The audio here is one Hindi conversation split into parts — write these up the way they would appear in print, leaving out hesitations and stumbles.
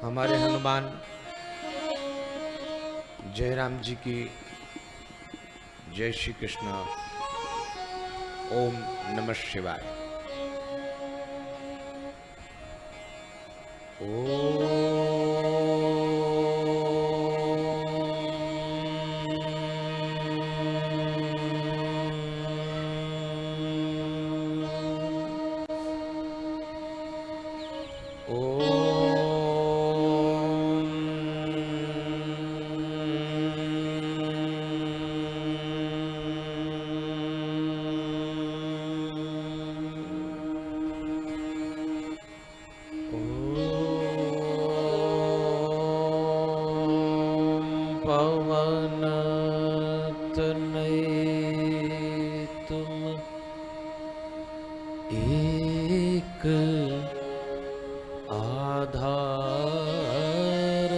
हमारे हनुमान जयराम जी की जय श्री कृष्ण। ओम नमः शिवाय। पवन तनय तुम एक आधार,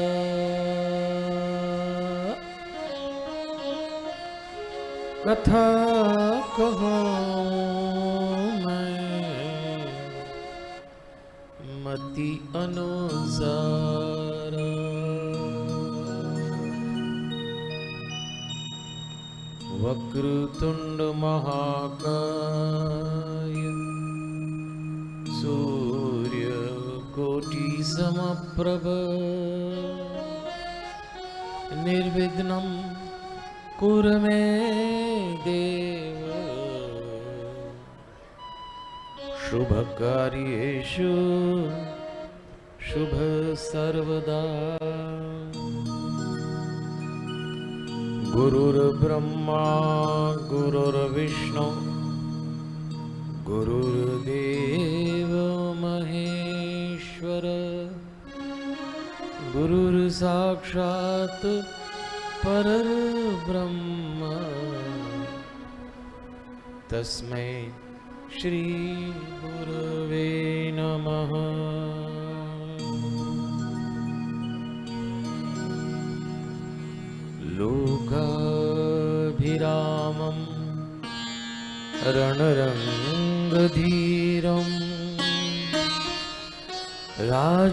कथा कहूँ मैं मति अनुसार। वक्रतुंड महाकाय सूर्य कोटि समप्रभ निर्विघ्नं कुरु मे देव शुभ कार्येषु शुभ सर्वदा। गुरुर्ब्रह्मा गुरुर्विष्णु गुरुर्देव महेश्वर गुरुर्साक्षात् परब्रह्म तस्मै श्री गुरवे नमः। लोकाभिरामं रणरङ्गधीरं राजीवनेत्रं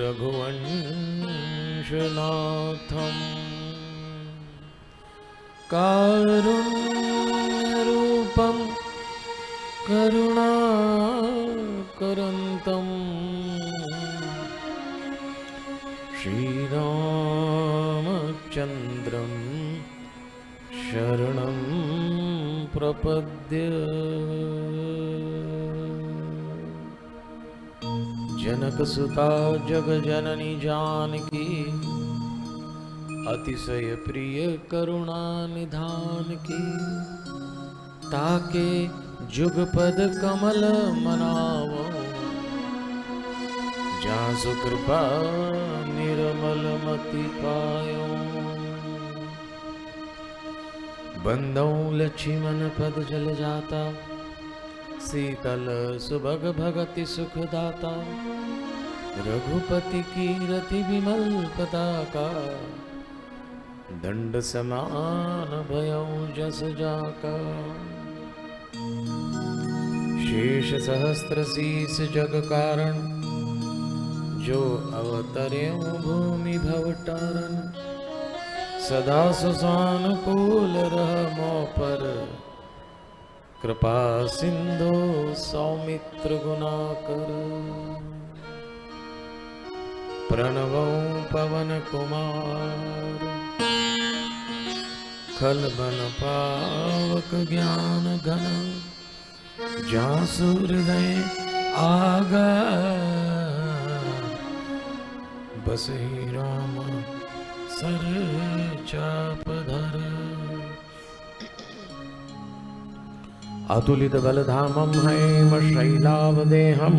रघुवंशनाथं कारुण्यरूपं करुणाकरन्तम् श्रीरामचन्द्रं शरणं प्रपद्ये। जनकसुता जगजननी जानकी अतिशय प्रिय करुणा निधान की। ताके जुगपद कमल मनावो जासु कृपा निर्मल मति पायो। बंदौ लक्ष्मण पद जल जाता शीतल सुभग भगति सुखदाता। रघुपति कीरति विमल पताका दंड समान भयउ जस जाका। शेष सहस्त्र शीस जग कारण जो अवतर्यो भूमि भवतारण। सदा सुसानुकूल रहमो पर कृपा सिंधु सौमित्र गुणाकर। प्रणवो पवन कुमार खलबन पावक ज्ञान घन। जासु हृदय आगा बसहि राम सर चापधर। अतुलित बलधामं हैम शैलावदेहं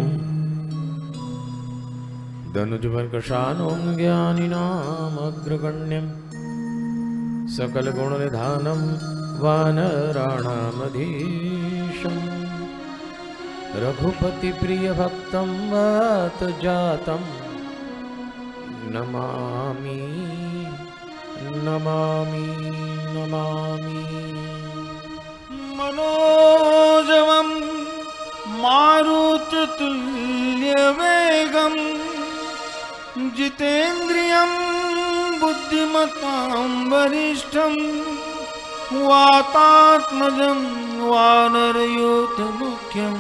धनुजवर्कशानं ज्ञानिनामग्रगण्यं। सकल गुण निधानं वानराणामधीशं। रघुपति प्रिय भक्तं वात जातं नमामि नमामि नमामि। मनोजवं मारुततुल्यवेगं जितेन्द्रियं बुद्धिमतां वरिष्ठं वातात्मजं वानरयूथमुख्यं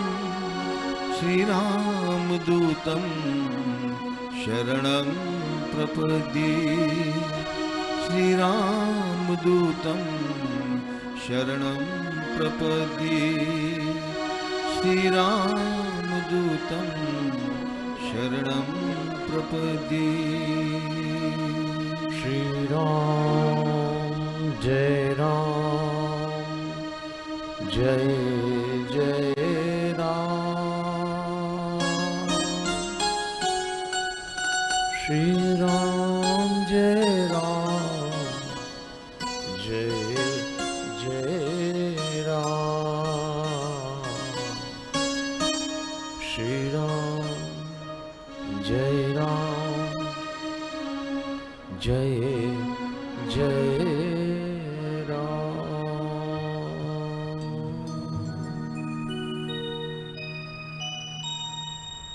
श्रीरामदूतं शरणं प्रपद्ये। श्रीरामदूतं शरणं प्रपद्ये। श्रीरामदूतं शरणं प्रपद्ये। श्रीराम जय राम जय जय राम। श्रीराम जय राम जय जय राम। श्रीराम जय राम जय जय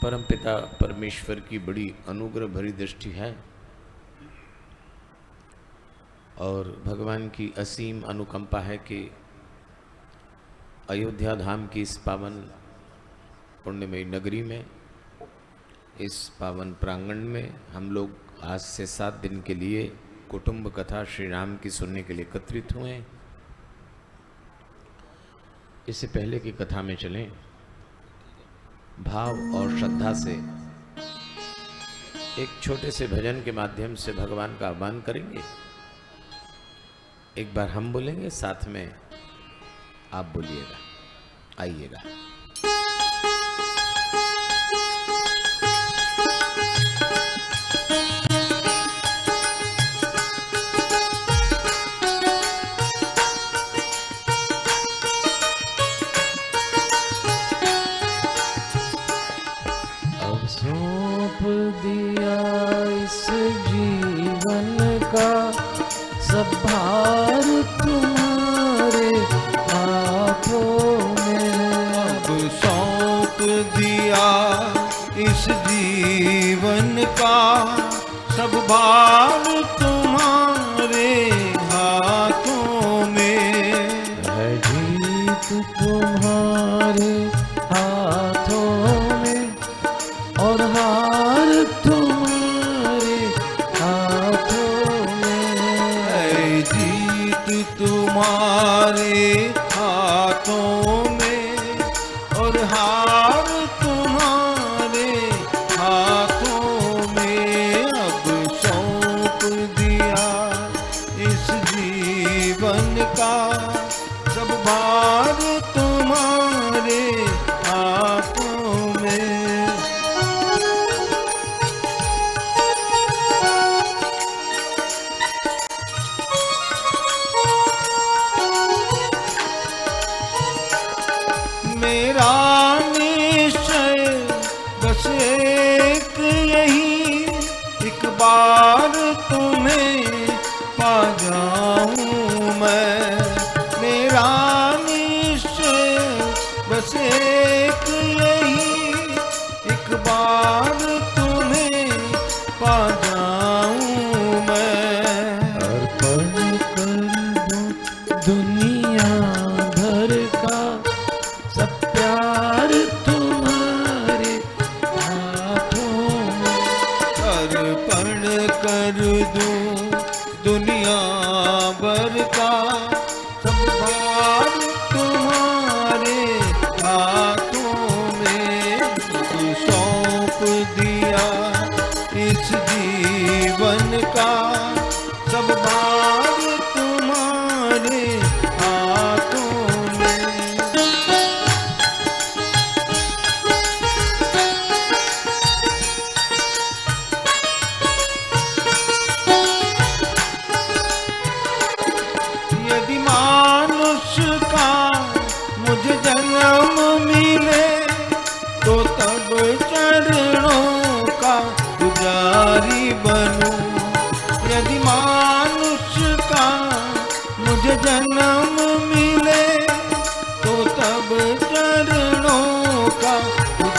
परमपिता परमेश्वर की बड़ी अनुग्रह भरी दृष्टि है और भगवान की असीम अनुकंपा है कि अयोध्या धाम की इस पावन पुण्यमयी नगरी में, इस पावन प्रांगण में हम लोग आज से 7 दिन के लिए कुटुंब कथा श्री राम की सुनने के लिए एकत्रित हुए। इससे पहले की कथा में चलें, भाव और श्रद्धा से एक छोटे से भजन के माध्यम से भगवान का आह्वान करेंगे। एक बार हम बोलेंगे, साथ में आप बोलिएगा। आइएगा। सौंप दिया इस जीवन का सब भार तुम्हारे हाथों में। अब सौंप दिया इस जीवन का सब भार तुम्हारे हाथों में। है जीत तुम्हारे हाथों में और हार तुम्हारे हाथों में। है जीत तुम्हारे हाथों में और हार तुम्हारे हाथों में। अब सौंप दिया इस जीवन का सब भार तुम्हारे हाथों में। मेरा निश्चय बस एक यही, एक बार तुम्हें पा जाऊं मैं। मेरा निश्चय बस एक यही, एक बार तुम्हें पा जाऊं मैं। अर्पण कर दो दुनिया भर का सब प्यार तुम्हारे हाथों में। अर्पण कर दूं दुनिया भर का सब भार तुम्हारे हाथों में। सौंप दिया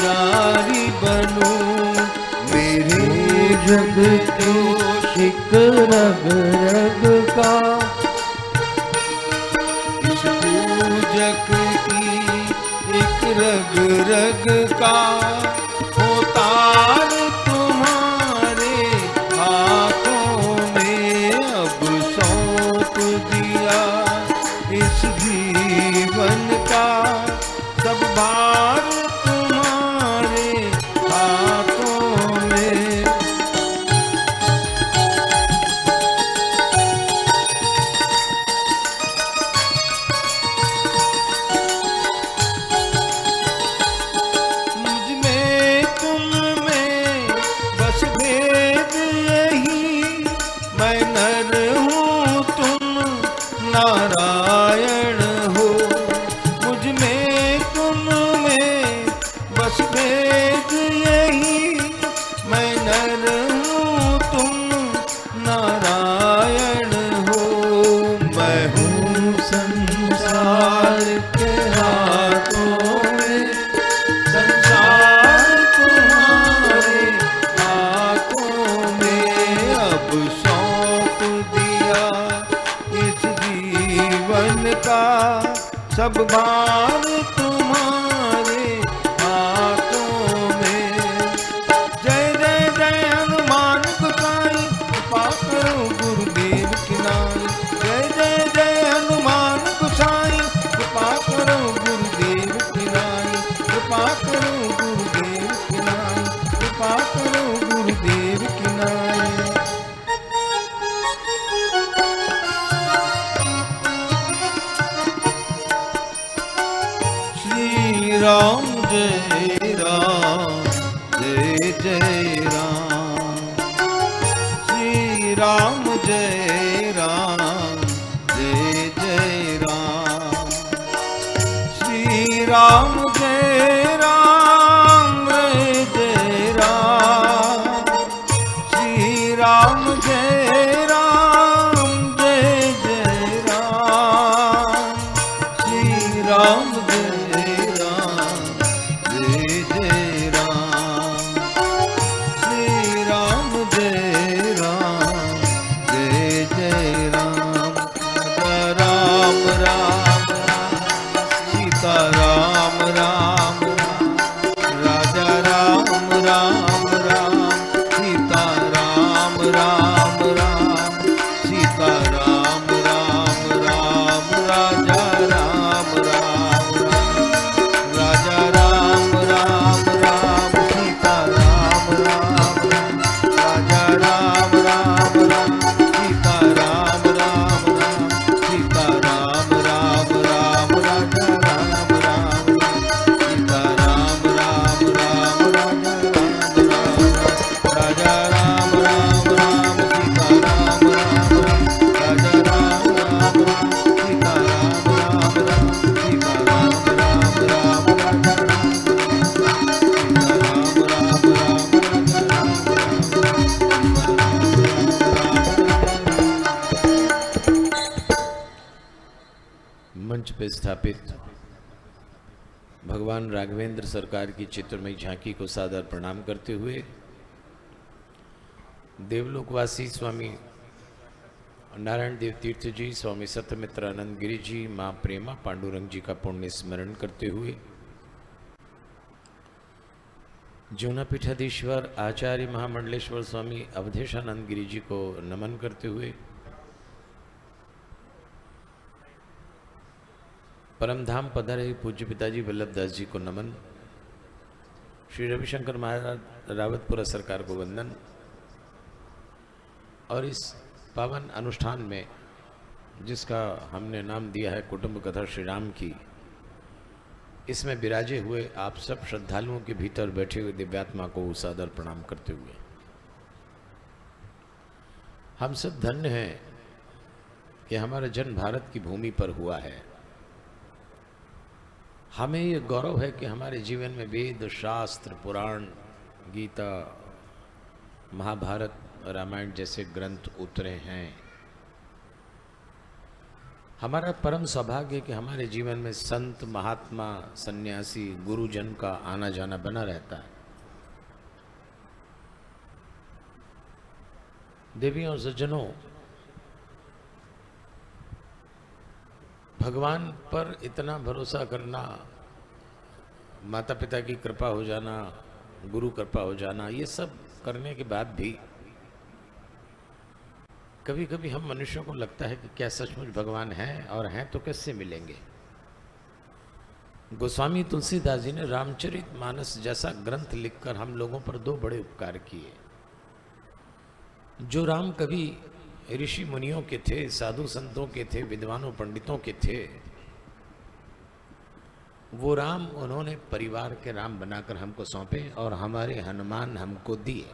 पुजारी बनूं, मेरे जग के एक रग रग का, इस पूजक की एक रग रग का हो तार तुम्हारे हाथों में अब सौंप दिया। इस जीवन का सब भार तुम्हारे हाथों में। मुझ में तुम में बस भेद यही, मैं नर हूँ तुम नारायण हो। मुझ में तुम में बस भेद यही, मैं नर हूँ तुम नारायण हो। मैं हूँ संसार के हाथों में, संसार तुम्हारे हाथों में अब सौंप दिया। इस जीवन का सब भार तुम्हारे हाथों में। जय जय जय हनुमान गोसाई, कृपा करो गुरुदेव की नाई। जय जय जय हनुमान गोसाई, कृपा करो गुरुदेव की नाई। कृपा करो गुरुदेव की नाई, कृपा करो गुरुदेव की नाई। श्री राम जय राम, जय जय राम। श्री राम जय राम, जय जय राम। श्री राम जय राम, जय राम। श्री राम जय राम, जय जय राम। श्री राम जय राम, जय जय राम। श्री राम जय राम, जय जय राम। राम राम राम, सीता राम राम राम। राजा राम राम राम, सीता राम राम राम। सीता राम राम राम, राजा राम राम राम। राजा राम राम राम, सीता राम राम राम। राजा राम राम राम, सीता राम राम राम। सीता राम राम राम, राजा राम राम राम। सीता राम राम राम, राजा राम राम राम। राजा राम राम राम, सीता राम राम राम। राजा राम राम राम, सीता राम राम राम। सीता राम राम राम, राजा राम राम राम। सीता राम राम राम, राजा राम राम राम। मंच पे स्थापित भगवान राघवेंद्र सरकार की चित्रमयी झांकी को सादर प्रणाम करते हुए देवलोकवासी स्वामी नारायण देव तीर्थ जी, स्वामी सत्यमित्र आनंद गिरी जी, माँ प्रेमा पांडुरंग जी का पुण्य स्मरण करते हुए जूना पीठाधीश्वर आचार्य महामंडलेश्वर स्वामी अवधेशानंद गिरी जी को नमन करते हुए परमधाम पधारे पूज्य पिताजी वल्लभदास जी को नमन। श्री रविशंकर महाराज रावतपुरा सरकार को वंदन। और इस पावन अनुष्ठान में जिसका हमने नाम दिया है कुटुंब कथा श्री राम की, इसमें विराजे हुए आप सब श्रद्धालुओं के भीतर बैठे हुए दिव्यात्मा को सादर प्रणाम करते हुए हम सब धन्य हैं कि हमारा जन्म भारत की भूमि पर हुआ है। हमें ये गौरव है कि हमारे जीवन में वेद, शास्त्र, पुराण, गीता, महाभारत, रामायण जैसे ग्रंथ उतरे हैं। हमारा परम सौभाग्य है कि हमारे जीवन में संत, महात्मा, सन्यासी, गुरुजन का आना जाना बना रहता है। देवियों और सज्जनों, भगवान पर इतना भरोसा करना, माता पिता की कृपा हो जाना, गुरु कृपा हो जाना, ये सब करने के बाद भी कभी कभी हम मनुष्यों को लगता है कि क्या सचमुच भगवान है, और हैं तो कैसे मिलेंगे। गोस्वामी तुलसीदास जी ने रामचरितमानस जैसा ग्रंथ लिखकर हम लोगों पर दो बड़े उपकार किए। जो राम कभी ऋषि मुनियों के थे, साधु संतों के थे, विद्वानों पंडितों के थे, वो राम उन्होंने परिवार के राम बनाकर हमको सौंपे और हमारे हनुमान हमको दिए।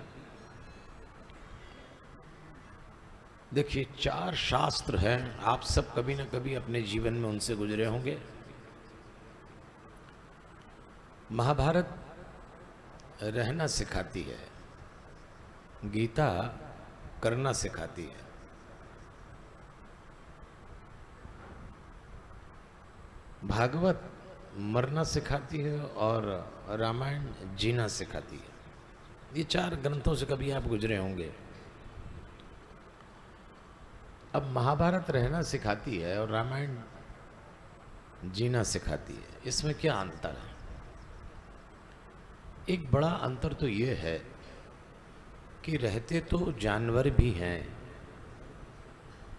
देखिए, 4 शास्त्र हैं, आप सब कभी ना कभी अपने जीवन में उनसे गुजरे होंगे। महाभारत रहना सिखाती है, गीता करना सिखाती है, भागवत मरना सिखाती है और रामायण जीना सिखाती है। ये 4 ग्रंथों से कभी आप गुजरे होंगे। अब महाभारत रहना सिखाती है और रामायण जीना सिखाती है, इसमें क्या अंतर है? एक बड़ा अंतर तो ये है कि रहते तो जानवर भी हैं,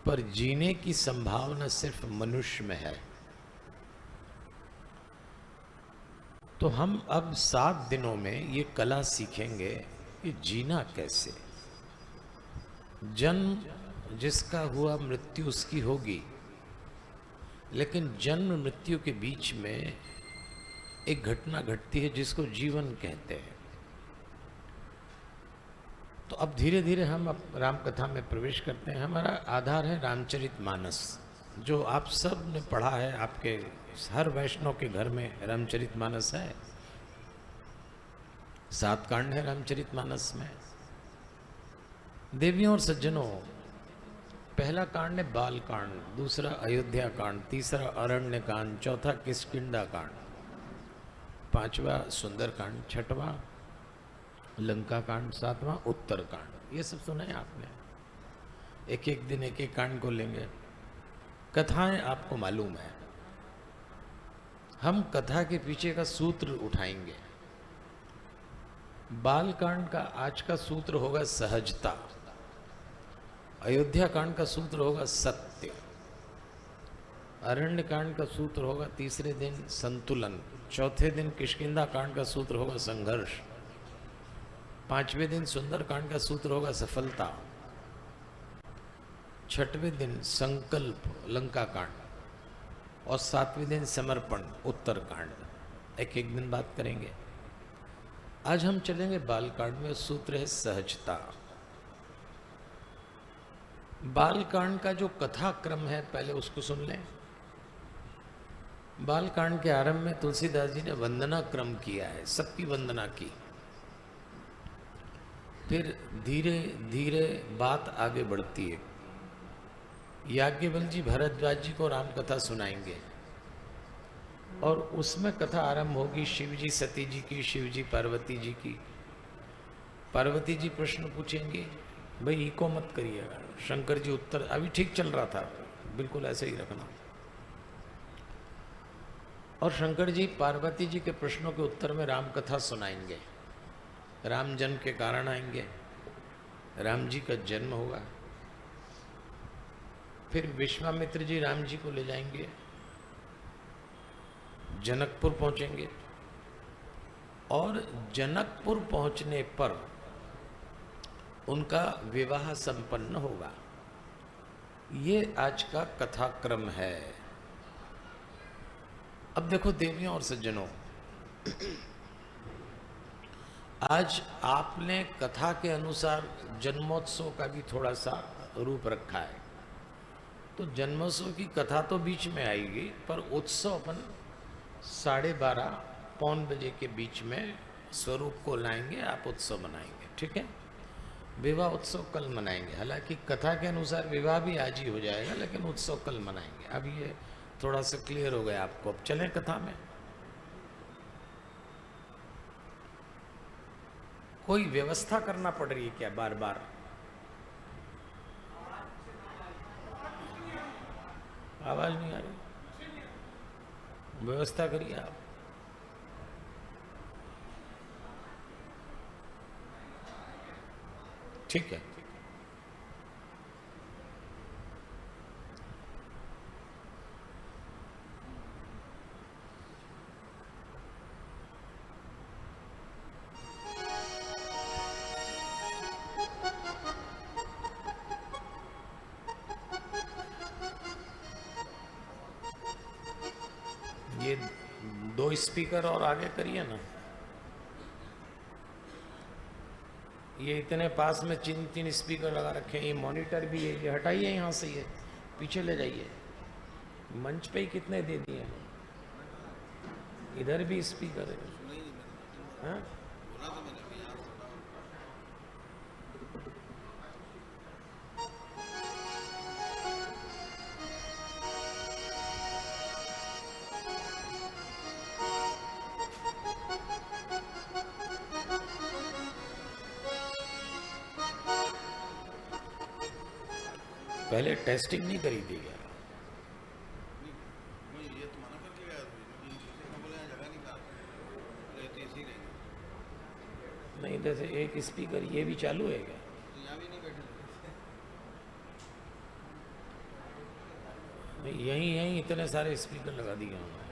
पर जीने की संभावना सिर्फ मनुष्य में है। तो हम अब 7 दिनों में ये कला सीखेंगे कि जीना कैसे। जन्म जिसका हुआ, मृत्यु उसकी होगी, लेकिन जन्म मृत्यु के बीच में एक घटना घटती है जिसको जीवन कहते हैं। तो अब धीरे धीरे हम अब राम कथा में प्रवेश करते हैं। हमारा आधार है रामचरितमानस, जो आप सब ने पढ़ा है। आपके हर वैष्णव के घर में रामचरितमानस है। 7 कांड है रामचरितमानस में। देवियों और सज्जनों, पहला कांड है बाल कांड, दूसरा अयोध्या कांड, तीसरा अरण्य कांड, चौथा किष्किंधा कांड, 5वां सुंदर कांड, 6वां लंका कांड, 7वां उत्तर कांड। ये सब सुना है आपने। एक एक दिन एक एक कांड को लेंगे। कथाएं आपको मालूम है। हम कथा के पीछे का सूत्र उठाएंगे। बाल कांड का आज का सूत्र होगा सहजता, अयोध्या कांड का सूत्र होगा सत्य, अरण्य कांड का सूत्र होगा तीसरे दिन संतुलन, चौथे दिन किष्किंधा कांड का सूत्र होगा संघर्ष, 5वें दिन सुंदर कांड का सूत्र होगा सफलता, 6वें दिन संकल्प लंका कांड, और 7वें दिन समर्पण उत्तर कांड। एक एक दिन बात करेंगे। आज हम चलेंगे बाल कांड में। सूत्र है सहजता। बाल कांड का जो कथा क्रम है, पहले उसको सुन लें। बाल कांड के आरंभ में तुलसीदास जी ने वंदना क्रम किया है, सबकी वंदना की। फिर धीरे धीरे बात आगे बढ़ती है। याज्ञवल्क्य जी भरद्वाज जी को राम कथा सुनाएंगे और उसमें कथा आरंभ होगी शिव जी सती जी की, शिव जी पार्वती जी की। पार्वती जी प्रश्न पूछेंगे, भाई इको मत करिएगा। शंकर जी उत्तर, अभी ठीक चल रहा था, बिल्कुल ऐसे ही रखना। और शंकर जी पार्वती जी के प्रश्नों के उत्तर में राम कथा सुनाएंगे। राम जन्म के कारण आएंगे, राम जी का जन्म होगा। फिर विश्वामित्र जी राम जी को ले जाएंगे, जनकपुर पहुंचेंगे, और जनकपुर पहुंचने पर उनका विवाह संपन्न होगा। ये आज का कथाक्रम है। अब देखो देवियों और सज्जनों, आज आपने कथा के अनुसार जन्मोत्सव का भी थोड़ा सा रूप रखा है। तो जन्मोत्सव की कथा तो बीच में आएगी, पर उत्सव अपन 12:30 पौन बजे के बीच में स्वरूप को लाएंगे, आप उत्सव मनाएंगे। ठीक है। विवाह उत्सव कल मनाएंगे। हालांकि कथा के अनुसार विवाह भी आज ही हो जाएगा, लेकिन उत्सव कल मनाएंगे। अब ये थोड़ा सा क्लियर हो गया आपको। अब चलें कथा में। कोई व्यवस्था करना पड़ रही है क्या बार बार? आवाज नहीं आ रही, व्यवस्था करिए आप। ठीक है। ये 2 स्पीकर और आगे करिए ना। ये इतने पास में 3 स्पीकर लगा रखे हैं। ये मॉनिटर भी है, ये हटाइए यहाँ से, ये पीछे ले जाइए। मंच पे ही कितने दे दिए हैं। इधर भी स्पीकर है। हाँ? पहले टेस्टिंग नहीं करी थी क्या? नहीं, जैसे एक स्पीकर ये भी चालू है क्या? नहीं, यहीं इतने सारे स्पीकर लगा दिए उन्होंने।